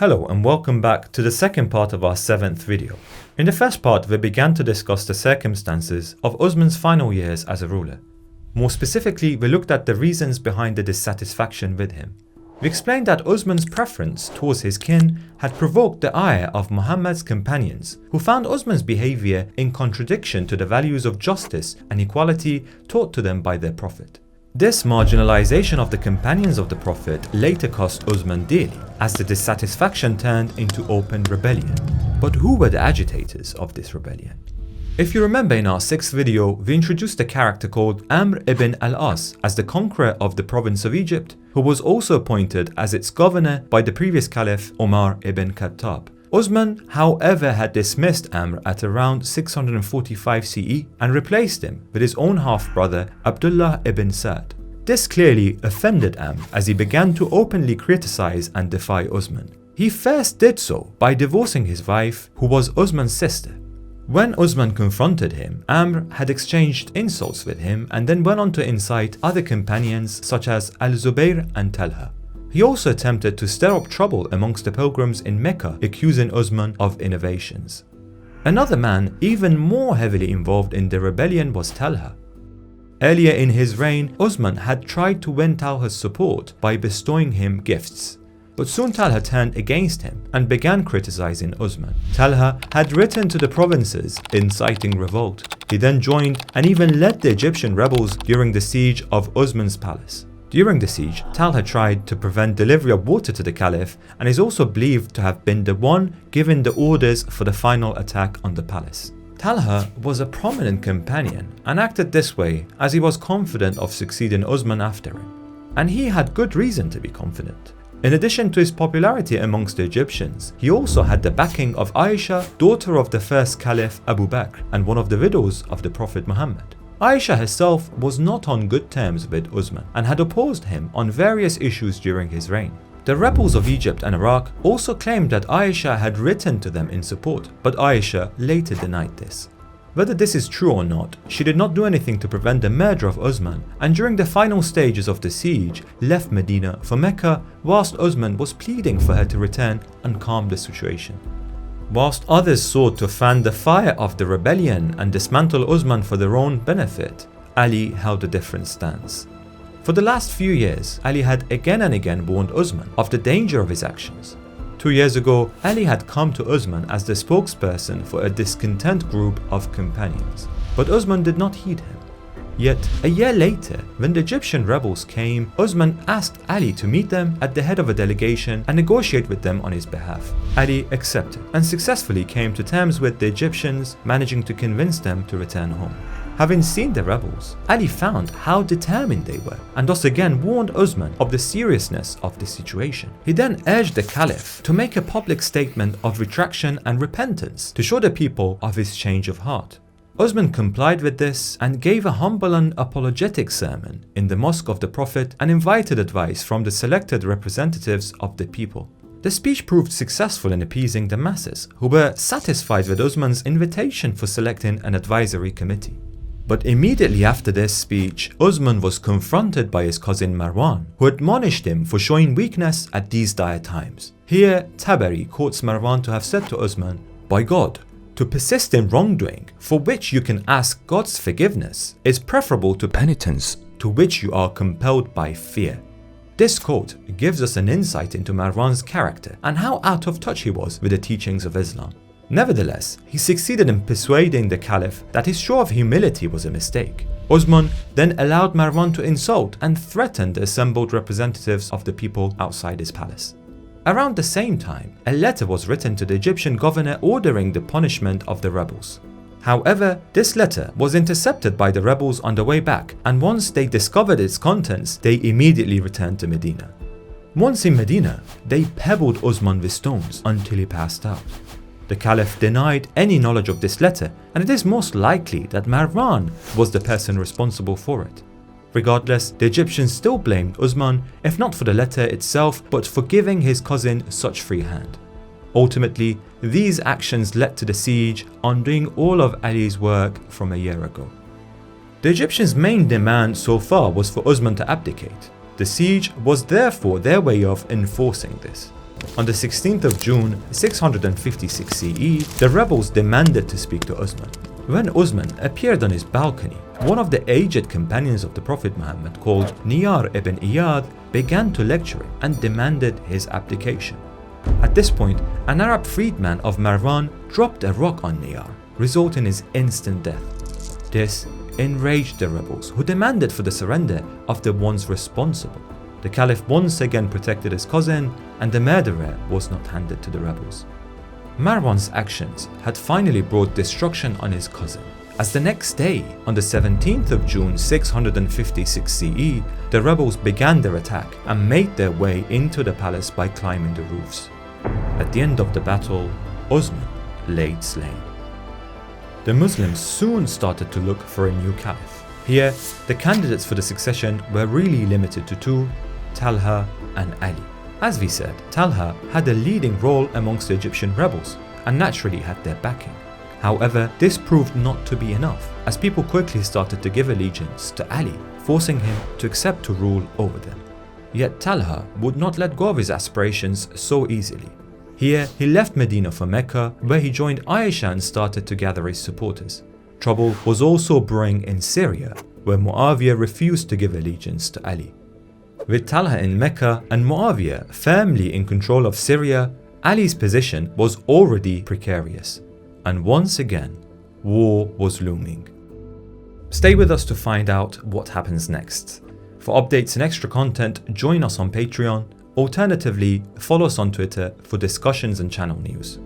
Hello and welcome back to the second part of our 7th video. In the first part, we began to discuss the circumstances of Uthman's final years as a ruler. More specifically, we looked at the reasons behind the dissatisfaction with him. We explained that Uthman's preference towards his kin had provoked the ire of Muhammad's companions, who found Uthman's behavior in contradiction to the values of justice and equality taught to them by their Prophet. This marginalization of the companions of the Prophet later cost Uthman dearly, as the dissatisfaction turned into open rebellion. But who were the agitators of this rebellion? If you remember, in our 6th video, we introduced a character called Amr ibn al-As as the conqueror of the province of Egypt, who was also appointed as its governor by the previous Caliph Umar ibn Khattab. Uthman, however, had dismissed Amr at around 645 CE and replaced him with his own half-brother Abdullah ibn Sa'd. This clearly offended Amr as he began to openly criticize and defy Uthman. He first did so by divorcing his wife, who was Uthman's sister. When Uthman confronted him, Amr had exchanged insults with him and then went on to incite other companions such as Al-Zubayr and Talha. He also attempted to stir up trouble amongst the pilgrims in Mecca, accusing Uthman of innovations. Another man even more heavily involved in the rebellion was Talha. Earlier in his reign, Uthman had tried to win Talha's support by bestowing him gifts. But soon Talha turned against him and began criticizing Uthman. Talha had written to the provinces inciting revolt. He then joined and even led the Egyptian rebels during the siege of Uthman's palace. During the siege, Talha tried to prevent delivery of water to the Caliph and is also believed to have been the one giving the orders for the final attack on the palace. Talha was a prominent companion and acted this way as he was confident of succeeding Uthman after him. And he had good reason to be confident. In addition to his popularity amongst the Egyptians, he also had the backing of Aisha, daughter of the first Caliph Abu Bakr and one of the widows of the Prophet Muhammad. Aisha herself was not on good terms with Uthman and had opposed him on various issues during his reign. The rebels of Egypt and Iraq also claimed that Aisha had written to them in support, but Aisha later denied this. Whether this is true or not, she did not do anything to prevent the murder of Uthman, and during the final stages of the siege left Medina for Mecca whilst Uthman was pleading for her to return and calm the situation. Whilst others sought to fan the fire of the rebellion and dismantle Uthman for their own benefit, Ali held a different stance. For the last few years, Ali had again and again warned Uthman of the danger of his actions. 2 years ago, Ali had come to Uthman as the spokesperson for a discontent group of companions, but Uthman did not heed him. Yet, a year later, when the Egyptian rebels came, Uthman asked Ali to meet them at the head of a delegation and negotiate with them on his behalf. Ali accepted and successfully came to terms with the Egyptians, managing to convince them to return home. Having seen the rebels, Ali found how determined they were and thus again warned Uthman of the seriousness of the situation. He then urged the Caliph to make a public statement of retraction and repentance to show the people of his change of heart. Uthman complied with this and gave a humble and apologetic sermon in the mosque of the Prophet and invited advice from the selected representatives of the people. The speech proved successful in appeasing the masses, who were satisfied with Uthman's invitation for selecting an advisory committee. But immediately after this speech, Uthman was confronted by his cousin Marwan, who admonished him for showing weakness at these dire times. Here, Tabari quotes Marwan to have said to Uthman, "By God, to persist in wrongdoing, for which you can ask God's forgiveness, is preferable to penitence, to which you are compelled by fear." This quote gives us an insight into Marwan's character and how out of touch he was with the teachings of Islam. Nevertheless, he succeeded in persuading the Caliph that his show of humility was a mistake. Uthman then allowed Marwan to insult and threaten the assembled representatives of the people outside his palace. Around the same time, a letter was written to the Egyptian governor ordering the punishment of the rebels. However, this letter was intercepted by the rebels on the way back, and once they discovered its contents, they immediately returned to Medina. Once in Medina, they pebbled Uthman with stones until he passed out. The Caliph denied any knowledge of this letter, and it is most likely that Marwan was the person responsible for it. Regardless, the Egyptians still blamed Uthman, if not for the letter itself, but for giving his cousin such free hand. Ultimately, these actions led to the siege, undoing all of Ali's work from a year ago. The Egyptians' main demand so far was for Uthman to abdicate. The siege was therefore their way of enforcing this. On the 16th of June 656 CE, the rebels demanded to speak to Uthman. When Uthman appeared on his balcony, one of the aged companions of the Prophet Muhammad called Niyar ibn Iyad began to lecture him and demanded his abdication. At this point, an Arab freedman of Marwan dropped a rock on Niyar, resulting in his instant death. This enraged the rebels, who demanded for the surrender of the ones responsible. The Caliph once again protected his cousin, and the murderer was not handed to the rebels. Marwan's actions had finally brought destruction on his cousin, as the next day, on the 17th of June 656 CE, the rebels began their attack and made their way into the palace by climbing the roofs. At the end of the battle, Uthman lay slain. The Muslims soon started to look for a new caliph. Here, the candidates for the succession were really limited to two, Talha and Ali. As we said, Talha had a leading role amongst the Egyptian rebels and naturally had their backing. However, this proved not to be enough, as people quickly started to give allegiance to Ali, forcing him to accept to rule over them. Yet Talha would not let go of his aspirations so easily. Here, he left Medina for Mecca, where he joined Aisha and started to gather his supporters. Trouble was also brewing in Syria, where Muawiyah refused to give allegiance to Ali. With Talha in Mecca and Muawiyah firmly in control of Syria, Ali's position was already precarious. And once again, war was looming. Stay with us to find out what happens next. For updates and extra content, join us on Patreon. Alternatively, follow us on Twitter for discussions and channel news.